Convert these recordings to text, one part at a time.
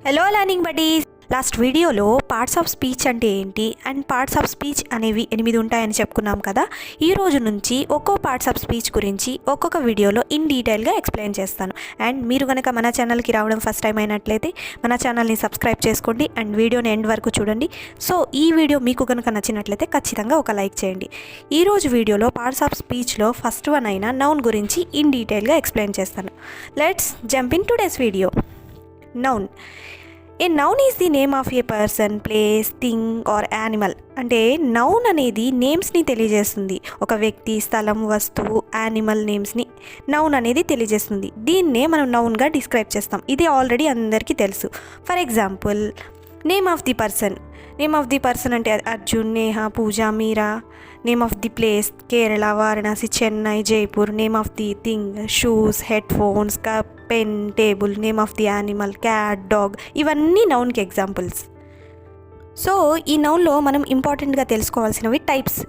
Hello learning buddies. Last వీడియోలో parts of speech అంటే ఏంటి అండ్ పార్ట్స్ ఆఫ్ స్పీచ్ అనేవి 8 ఉంటాయని చెప్పుకున్నాం కదా. ఈ రోజు నుంచి ఒక్కో పార్ట్స్ ఆఫ్ స్పీచ్ గురించి ఒక్కొక్క వీడియోలో ఇన్ డీటెయిల్గా ఎక్స్ప్లెయిన్ చేస్తాను. అండ్ మీరు కనుక మన ఛానల్కి రావడం ఫస్ట్ టైం అయినట్లయితే మన ఛానల్ని సబ్స్క్రైబ్ చేసుకోండి అండ్ వీడియోని ఎండ్ వరకు చూడండి. సో ఈ వీడియో మీకు కనుక నచ్చినట్లయితే ఖచ్చితంగా ఒక లైక్ చేయండి. ఈ రోజు వీడియోలో పార్ట్స్ ఆఫ్ స్పీచ్లో ఫస్ట్ వన్ అయిన నౌన్ గురించి ఇన్ డీటెయిల్గా ఎక్స్ప్లెయిన్ చేస్తాను. Let's jump in today's video. Noun. A noun is the name of a person, place, thing or animal. అంటే నౌన్ అనేది నేమ్స్ని తెలియజేస్తుంది. ఒక వ్యక్తి, స్థలం, వస్తువు, యానిమల్ నేమ్స్ని నౌన్ అనేది తెలియజేస్తుంది. దీన్నే మనం నౌన్గా డిస్క్రైబ్ చేస్తాం. ఇది ఆల్రెడీ అందరికీ తెలుసు. For example, name of the person. Name of the person అంటే Arjun, Neha, Pooja, Meera. Name of the place Kerala, Varanasi, Chennai, Jaipur. Name of the thing shoes, headphones, cup, pen, table. Name of the animal cat, dog. ఇవన్నీ నౌన్కి examples. So ఈ నౌన్లో మనం ఇంపార్టెంట్గా తెలుసుకోవాల్సినవి types.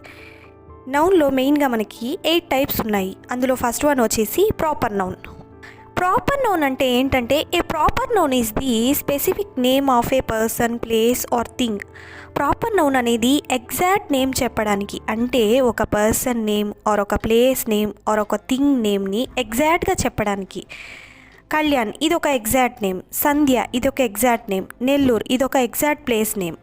నౌన్లో మెయిన్గా మనకి 8 types ఉన్నాయి. అందులో ఫస్ట్ వన్ వచ్చేసి ప్రాపర్ నౌన్. ప్రాపర్ నౌన్ అంటే ఏంటంటే a proper noun is the specific name of a person, place or thing. Proper noun అనేది ఎగ్జాక్ట్ నేమ్ చెప్పడానికి, అంటే ఒక పర్సన్ నేమ్ ఆర్ ఒక ప్లేస్ నేమ్ ఆర్ ఒక థింగ్ నేమ్ని ఎగ్జాక్ట్గా చెప్పడానికి. కళ్యాణ్ ఇది ఒక ఎగ్జాక్ట్ నేమ్, సంధ్య ఇది ఒక ఎగ్జాక్ట్ నేమ్, నెల్లూరు ఇది ఒక ఎగ్జాక్ట్ ప్లేస్ నేమ్.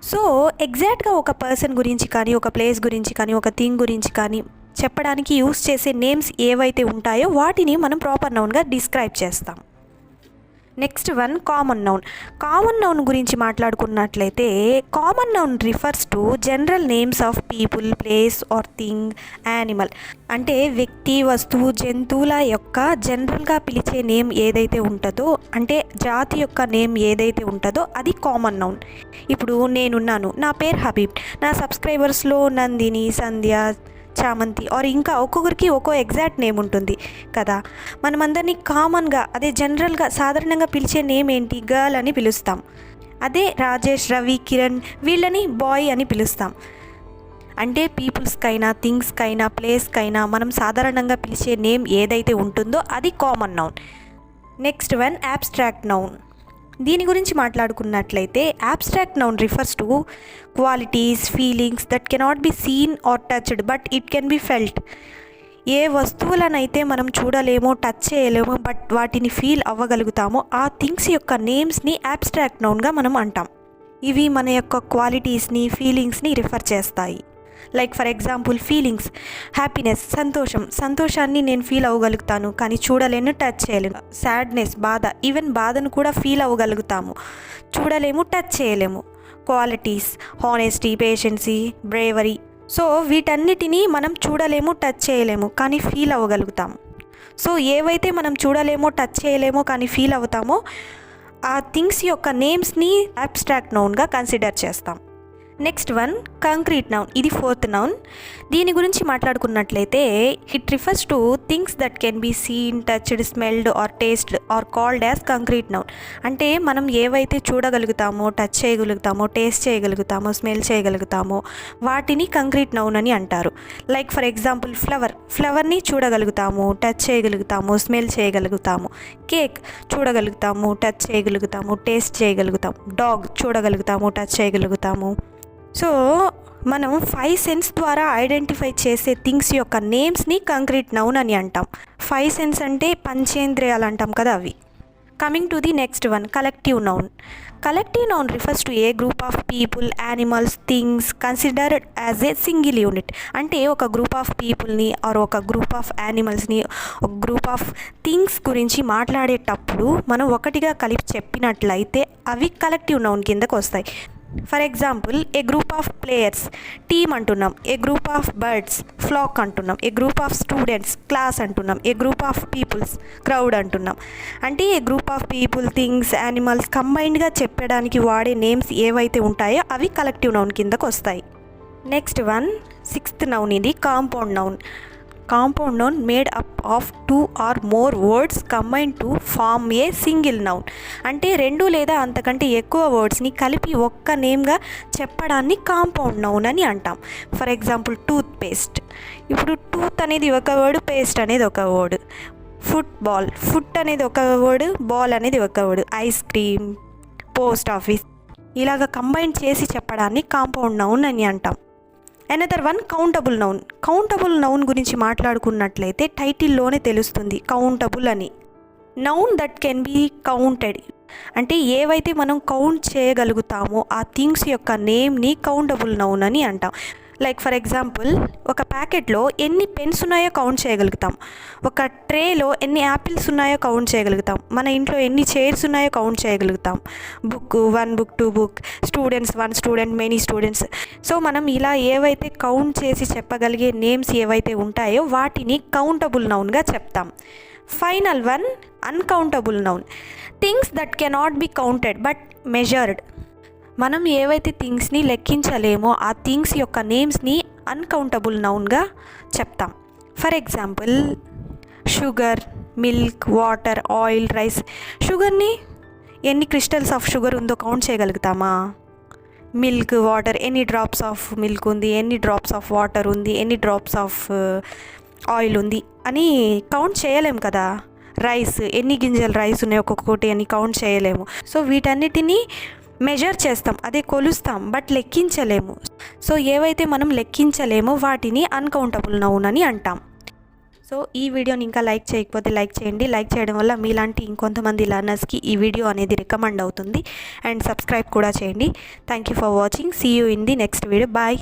సో ఎగ్జాక్ట్గా ఒక పర్సన్ గురించి కానీ, ఒక ప్లేస్ గురించి కానీ, ఒక థింగ్ గురించి కానీ చెప్పడానికి యూస్ చేసే నేమ్స్ ఏవైతే ఉంటాయో వాటిని మనం ప్రాపర్ నౌన్గా డిస్క్రైబ్ చేస్తాం. Next one common noun. Common noun గురించి మాట్లాడుకున్నట్లయితే common noun refers to general names of people, place or thing, animal. అంటే వ్యక్తి, వస్తువు, జంతువుల యొక్క జనరల్గా పిలిచే నేమ్ ఏదైతే ఉంటుందో, అంటే జాతి యొక్క నేమ్ ఏదైతే ఉంటుందో అది కామన్ నౌన్. ఇప్పుడు నేనున్నాను, నా పేరు హబీబ్. నా సబ్స్క్రైబర్స్లో నందిని, సంధ్య, చామంతి ఆర్ ఇంకా ఒక్కొక్కరికి ఒక్కో ఎగ్జాక్ట్ నేమ్ ఉంటుంది కదా. మనమందరినీ కామన్గా, అదే జనరల్గా సాధారణంగా పిలిచే నేమ్ ఏంటి? గర్ల్ అని పిలుస్తాం. అదే రాజేష్, రవి, కిరణ్ వీళ్ళని బాయ్ అని పిలుస్తాం. అంటే పీపుల్స్కైనా, థింగ్స్కైనా, ప్లేస్కైనా మనం సాధారణంగా పిలిచే నేమ్ ఏదైతే ఉంటుందో అది common noun. Next one abstract noun. దీని గురించి మాట్లాడుకున్నట్లయితే abstract noun refers to qualities, feelings that cannot be seen or touched but it can be felt. ఏ వస్తువులనైతే మనం చూడలేమో, టచ్ చేయలేమో, బట్ వాటిని ఫీల్ అవ్వగలుగుతామో ఆ థింగ్స్ యొక్క నేమ్స్ని అబ్స్ట్రాక్ట్ నౌన్గా మనం అంటాం. ఇవి మన యొక్క క్వాలిటీస్ని, ఫీలింగ్స్ని రిఫర్ చేస్తాయి. Like for example feelings, happiness సంతోషం, సంతోషాన్ని నేను ఫీల్ అవ్వగలుగుతాను కానీ చూడలేను, టచ్ చేయలేను. సాడ్నెస్ బాధ, ఈవెన్ బాధను కూడా ఫీల్ అవ్వగలుగుతాము, చూడలేము, టచ్ చేయలేము. Qualities honesty, patiency, bravery. So వీటన్నిటినీ మనం చూడలేము, టచ్ చేయలేము కానీ ఫీల్ అవ్వగలుగుతాము. సో ఏవైతే మనం చూడలేమో, టచ్ చేయలేమో కానీ ఫీల్ అవుతామో ఆ థింగ్స్ యొక్క నేమ్స్ని అబ్స్ట్రాక్ట్ నౌన్గా కన్సిడర్ చేస్తాం. Next one concrete noun. ఇది ఫోర్త్ నౌన్. దీని గురించి మాట్లాడుకున్నట్లయితే it refers to things that can be seen, touched, smelled or tasted or called as concrete noun. అంటే మనం ఏవైతే చూడగలుగుతామో, టచ్ చేయగలుగుతామో, టేస్ట్ చేయగలుగుతామో, స్మెల్ చేయగలుగుతామో వాటిని కంక్రీట్ నౌన్ అని అంటారు. Like for example flower. ఫ్లవర్ని చూడగలుగుతాము, టచ్ చేయగలుగుతాము, స్మెల్ చేయగలుగుతాము. కేక్ చూడగలుగుతాము, టచ్ చేయగలుగుతాము, టేస్ట్ చేయగలుగుతాము. డాగ్ చూడగలుగుతాము, టచ్ చేయగలుగుతాము. సో మనం 5 సెన్స్ ద్వారా ఐడెంటిఫై చేసే థింగ్స్ యొక్క నేమ్స్ని కంక్రీట్ నౌన్ అని అంటాం. 5 సెన్స్ అంటే పంచేంద్రియాలు అంటాం కదా, అవి. Coming to the next one collective noun. Collective noun refers to A group of people, animals, things considered as a single unit. అంటే ఒక గ్రూప్ ఆఫ్ పీపుల్ని ఆర్ ఒక గ్రూప్ ఆఫ్ యానిమల్స్ని, ఒక గ్రూప్ ఆఫ్ థింగ్స్ గురించి మాట్లాడేటప్పుడు మనం ఒకటిగా కలిపి చెప్పినట్లయితే అవి కలెక్టివ్ నౌన్ కిందకు వస్తాయి. For example a group of players team అంటున్నాం, a group of birds flock అంటున్నాం, a group of students class అంటున్నాం, a group of peoples crowd అంటున్నాం. అంటే a group of people, things, animals కంబైన్డ్గా చెప్పడానికి వాడే నేమ్స్ ఏవైతే ఉంటాయో అవి కలెక్టివ్ నౌన్ కిందకు వస్తాయి. Next one sixth noun. ఇది compound noun. Compound noun made up of 2 or more words combine to form a single noun. అంటే 2 లేదా అంతకంటే ఎక్కువ వర్డ్స్ని కలిపి ఒక్క నేమ్గా చెప్పడాన్ని కాంపౌండ్ నౌన్ అని అంటాం. For example tooth paste. ఇప్పుడు టూత్ అనేది ఒక వర్డ్, పేస్ట్ అనేది ఒక వర్డ్. ఫుట్బాల్, ఫుట్ అనేది ఒక వర్డ్, బాల్ అనేది ఒక word. Ice cream, post office. ఇలాగ కంబైన్ చేసి చెప్పడాన్ని కాంపౌండ్ నౌన్ అని అంటాం. Another one countable noun. Countable noun గురించి మాట్లాడుకున్నట్లయితే టైటిల్లోనే తెలుస్తుంది కౌంటబుల్ అని. Noun that can be counted అంటే ఏవైతే మనం కౌంట్ చేయగలుగుతామో ఆ థింగ్స్ యొక్క నేమ్ని కౌంటబుల్ నౌన్ అని అంటాం. లైక్ ఫర్ ఎగ్జాంపుల్, ఒక ప్యాకెట్లో ఎన్ని పెన్స్ ఉన్నాయో కౌంట్ చేయగలుగుతాం. ఒక ట్రేలో ఎన్ని యాపిల్స్ ఉన్నాయో కౌంట్ చేయగలుగుతాం. మన ఇంట్లో ఎన్ని చైర్స్ ఉన్నాయో కౌంట్ చేయగలుగుతాం. Book 1 book 2 book, students 1 student, many students. So మనం ఇలా ఏవైతే కౌంట్ చేసి చెప్పగలిగే నేమ్స్ ఏవైతే ఉంటాయో వాటిని కౌంటబుల్ నౌన్గా చెప్తాం. Final one uncountable noun. Things that cannot be counted but measured. మనం ఏవైతే థింగ్స్ని లెక్కించలేమో ఆ థింగ్స్ యొక్క నేమ్స్ని అన్కౌంటబుల్ నౌన్గా చెప్తాం. For example, sugar, milk, water, oil, rice. షుగర్ని ఎన్ని క్రిస్టల్స్ ఆఫ్ షుగర్ ఉందో కౌంట్ చేయగలుగుతామా? మిల్క్, వాటర్, ఎన్ని డ్రాప్స్ ఆఫ్ మిల్క్ ఉంది, ఎన్ని డ్రాప్స్ ఆఫ్ వాటర్ ఉంది, ఎన్ని డ్రాప్స్ ఆఫ్ ఆయిల్ ఉంది అని కౌంట్ చేయలేము కదా. రైస్, ఎన్ని గింజలు రైస్ ఉన్నాయి ఒక్కొక్కటి అని కౌంట్ చేయలేము. సో వీటన్నిటినీ మెజర్ చేస్తాం, అదే కొలుస్తాం, బట్ లెక్కించలేము. సో ఏవైతే మనం లెక్కించలేమో వాటిని అన్కౌంటబుల్ నౌన్ అని అంటాం. సో ఈ వీడియోని ఇంకా లైక్ చేయకపోతే లైక్ చేయండి. లైక్ చేయడం వల్ల మీలాంటి ఇంకొంతమంది లర్నర్స్కి ఈ వీడియో అనేది రికమెండ్ అవుతుంది. అండ్ సబ్స్క్రైబ్ కూడా చేయండి. Thank you for watching. See you in the next video. Bye.